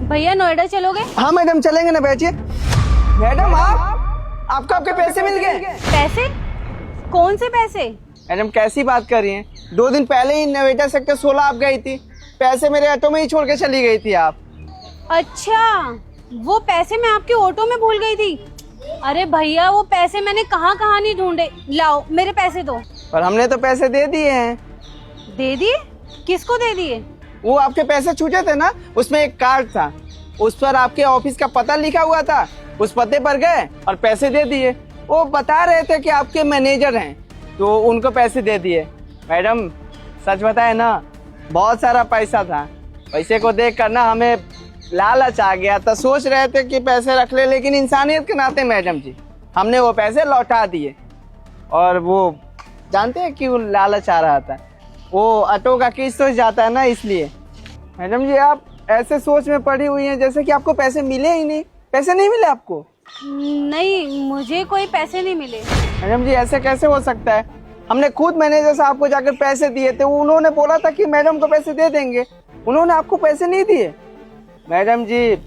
भैया नोएडा चलोगे? हाँ मैडम चलेंगे ना, बैठिए। मैडम आपको आपके पैसे मिल गए। पैसे? कौन से पैसे? मैडम कैसी बात कर रही हैं? 2 दिन पहले ही नोएडा सेक्टर 16 आप गई थी, पैसे मेरे ऑटो में ही छोड़ के चली गई थी आप। अच्छा, वो पैसे मैं आपके ऑटो में भूल गई थी। अरे भैया वो पैसे मैंने कहाँ कहाँ नहीं ढूंढे। लाओ मेरे पैसे दो। और हमने तो पैसे दे दिए हैं। दे दिए? किसको दे दिए? वो आपके पैसे छूटे थे ना, उसमें एक कार्ड था, उस पर आपके ऑफिस का पता लिखा हुआ था। उस पते पर गए और पैसे दे दिए। वो बता रहे थे कि आपके मैनेजर हैं, तो उनको पैसे दे दिए। मैडम सच बताए ना, बहुत सारा पैसा था। पैसे को देख कर ना हमें लालच आ गया था। सोच रहे थे कि पैसे रख ले, लेकिन इंसानियत के नाते मैडम जी हमने वो पैसे लौटा दिए। और वो जानते हैं क्यों लालच आ रहा था? वो ऑटो का किस्त हो जाता है ना, इसलिए। मैडम जी आप ऐसे सोच में पड़ी हुई हैं जैसे कि आपको पैसे मिले ही नहीं। पैसे नहीं मिले आपको? नहीं, मुझे कोई पैसे नहीं मिले। मैडम जी ऐसे कैसे हो सकता है? हमने खुद मैनेजर साहब को जाकर पैसे दिए थे, उन्होंने बोला था कि मैडम को पैसे दे देंगे, उन्होंने आपको पैसे नहीं दिए। मैडम जी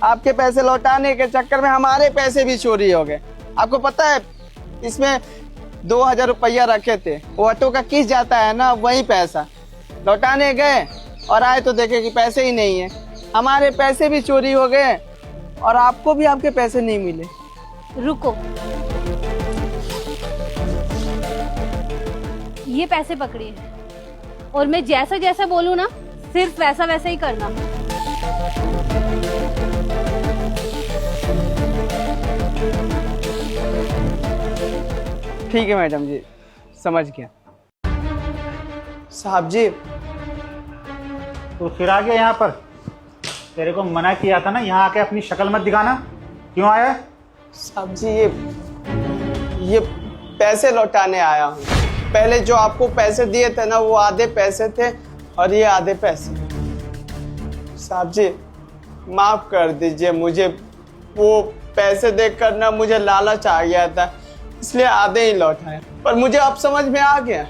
आपके पैसे लौटाने के चक्कर में हमारे पैसे भी चोरी हो गए। आपको पता है इसमें 2000 रुपया रखे थे, वो ऑटो का किस्त जाता है ना, वही पैसा लौटाने गए और आए तो देखे कि पैसे ही नहीं है। हमारे पैसे भी चोरी हो गए और आपको भी आपके पैसे नहीं मिले। रुको, ये पैसे पकड़िए और मैं जैसा जैसा बोलूँ ना सिर्फ वैसा वैसा ही करना। ठीक है मैडम जी, समझ गया। साहब जी तो फिर आ गया यहाँ पर? तेरे को मना किया था ना यहाँ आके अपनी शक्ल मत दिखाना, क्यों आया? साहब जी ये पैसे लौटाने आया हूँ। पहले जो आपको पैसे दिए थे ना, वो आधे पैसे थे और ये आधे पैसे। साहब जी माफ कर दीजिए मुझे, वो पैसे देखकर ना मुझे लालच आ गया था, इसलिए आधे ही लौटाए। पर मुझे अब समझ में आ गया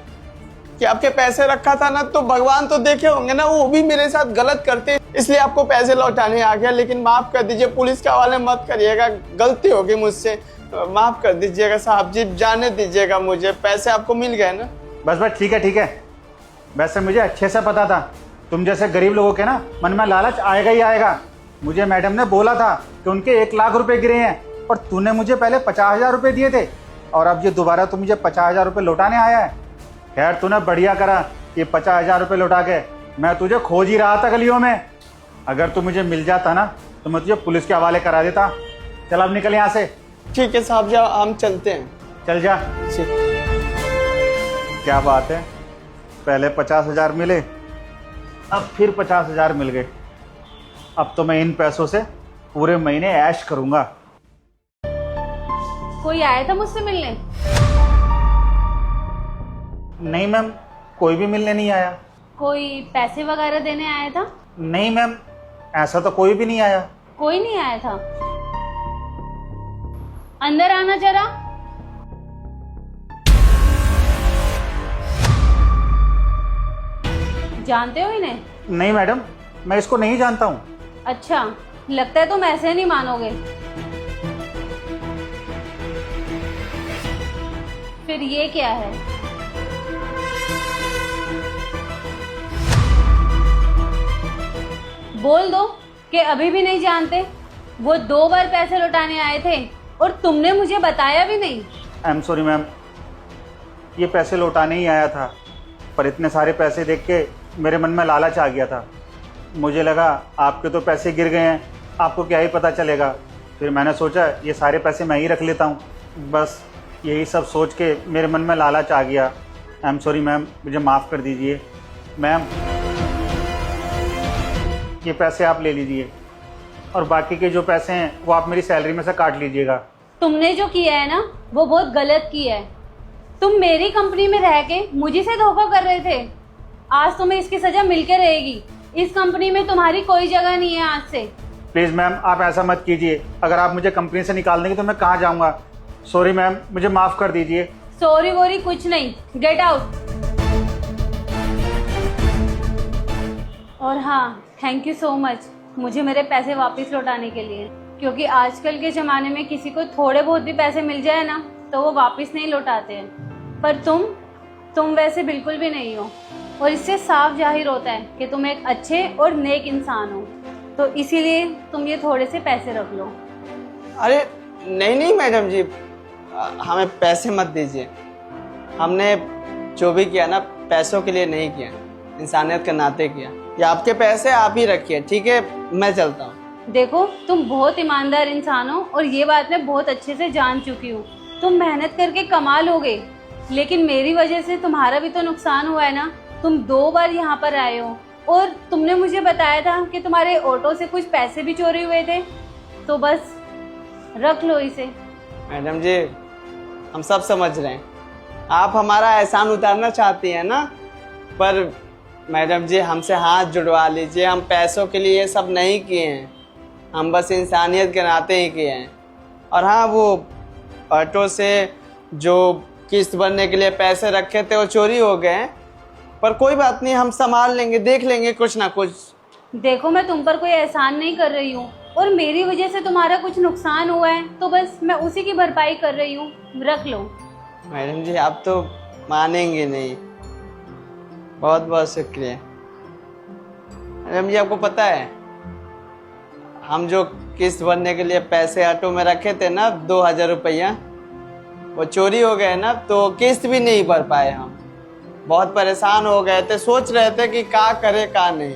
कि आपके पैसे रखा था ना, तो भगवान तो देखे होंगे ना, वो भी मेरे साथ गलत करते, इसलिए आपको पैसे लौटाने आ गया। लेकिन माफ कर दीजिए, पुलिस के हवाले मत करिएगा, गलती होगी मुझसे, माफ कर दीजिएगा साहब जी, जाने दीजिएगा मुझे। पैसे आपको मिल गए ना? बस बस ठीक है ठीक है। वैसे मुझे अच्छे से पता था तुम जैसे गरीब लोगों के ना मन में लालच आएगा ही आएगा। मुझे मैडम ने बोला था कि उनके 1 लाख रुपए गिरे हैं और तूने मुझे पहले 50,000 रुपये दिए थे और अब ये दोबारा तू मुझे 50,000 रुपये लौटाने आया है। खैर तूने बढ़िया करा, ये 50,000 रुपये लौटा के मैं तुझे खोज ही रहा था गलियों में। अगर तू मुझे मिल जाता ना तो मैं तुझे पुलिस के हवाले करा देता। चल अब निकल यहाँ से। ठीक है साहब जी, हम चलते हैं। चल जा। क्या बात है, पहले 50,000 मिले, अब फिर 50,000 मिल गए। अब तो मैं इन पैसों से पूरे महीने ऐश करूंगा। कोई आया था मुझसे मिलने? नहीं मैम, कोई भी मिलने नहीं आया। कोई पैसे वगैरह देने आया था? नहीं मैम, ऐसा तो कोई भी नहीं आया। कोई नहीं आया था। अंदर आना जरा। जानते हो इन्हें? नहीं मैडम, मैं इसको नहीं जानता हूँ। अच्छा, लगता है तुम ऐसे नहीं मानोगे। फिर ये क्या है? बोल दो कि अभी भी नहीं जानते। वो 2 बार पैसे लौटाने आए थे और तुमने मुझे बताया भी नहीं। आई एम सॉरी मैम, ये पैसे लौटाने ही आया था, पर इतने सारे पैसे देख के मेरे मन में लालच आ गया था। मुझे लगा आपके तो पैसे गिर गए हैं, आपको क्या ही पता चलेगा। फिर मैंने सोचा ये सारे पैसे मैं ही रख लेता हूँ। बस यही सब सोच के मेरे मन में लालच आ गया। आई एम सॉरी मैम, मुझे माफ़ कर दीजिए। मैम ये पैसे आप ले लीजिए और बाकी के जो पैसे हैं वो आप मेरी सैलरी में से काट लीजिएगा। तुमने जो किया है ना वो बहुत गलत किया है। तुम मेरी कंपनी में रह के मुझे से धोखा कर रहे थे। आज तुम्हें इसकी सजा मिलकर रहेगी। इस कंपनी में तुम्हारी कोई जगह नहीं है आज से। प्लीज़ मैम आप ऐसा मत कीजिए। अगर आप मुझे कंपनी से निकाल देंगे तो मैं कहाँ जाऊँगा। सॉरी मैम, मुझे माफ़ कर दीजिए। सॉरी वोरी कुछ नहीं, गेट आउट। और हाँ, थैंक यू सो मच मुझे मेरे पैसे वापस लौटाने के लिए, क्योंकि आजकल के ज़माने में किसी को थोड़े बहुत भी पैसे मिल जाए ना तो वो वापस नहीं लौटाते हैं। पर तुम वैसे बिल्कुल भी नहीं हो, और इससे साफ जाहिर होता है कि तुम एक अच्छे और नेक इंसान हो। तो इसीलिए तुम ये थोड़े से पैसे रख लो। अरे नहीं मैडम जी, हमें पैसे मत दीजिए। हमने जो भी किया ना पैसों के लिए नहीं किया, इंसानियत के नाते किया। ये आपके पैसे आप ही रखिए, ठीक है? मैं चलता हूँ। देखो, तुम बहुत ईमानदार इंसान हो और ये बात मैं बहुत अच्छे से जान चुकी हूँ। तुम मेहनत करके कमा लोगे, लेकिन मेरी वजह से तुम्हारा भी तो नुकसान हुआ है ना। तुम 2 बार यहाँ पर आए हो और तुमने मुझे बताया था कि तुम्हारे ऑटो से कुछ पैसे भी चोरी हुए थे। तो बस रख लो इसे। मैडम जी, हम सब समझ रहे हैं आप हमारा एहसान उतारना चाहती हैं ना, पर मैडम जी हमसे हाथ जुड़वा लीजिए। हम पैसों के लिए ये सब नहीं किए हैं, हम बस इंसानियत के नाते ही किए हैं। और हाँ, वो ऑटो से जो किस्त भरने के लिए पैसे रखे थे वो चोरी हो गए हैं, पर कोई बात नहीं, हम संभाल लेंगे, देख लेंगे कुछ ना कुछ। देखो, मैं तुम पर कोई एहसान नहीं कर रही हूँ, और मेरी वजह से तुम्हारा कुछ नुकसान हुआ है तो बस मैं उसी की भरपाई कर रही हूँ। रख लो। मैडम जी आप तो मानेंगे नहीं, बहुत बहुत शुक्रिया। मैडम जी आपको पता है, हम जो किस्त भरने के लिए पैसे ऑटो में रखे थे ना 2000 रुपया, वो चोरी हो गए ना, तो किस्त भी नहीं भर पाए। हम बहुत परेशान हो गए थे, सोच रहे थे कि क्या करे क्या नहीं।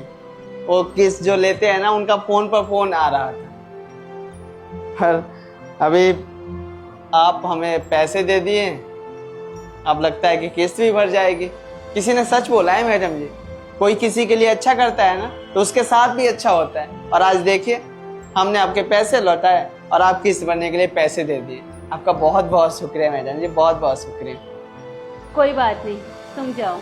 वो किस्त जो लेते हैं ना उनका फ़ोन पर फ़ोन आ रहा था, पर अभी आप हमें पैसे दे दिए, अब लगता है कि किस्त भी भर जाएगी। किसी ने सच बोला है मैडम जी, कोई किसी के लिए अच्छा करता है ना तो उसके साथ भी अच्छा होता है। और आज देखिए, हमने आपके पैसे लौटाए और आप किस्त भरने के लिए पैसे दे दिए। आपका बहुत बहुत शुक्रिया मैडम जी, बहुत बहुत शुक्रिया। कोई बात नहीं, तुम जाओ।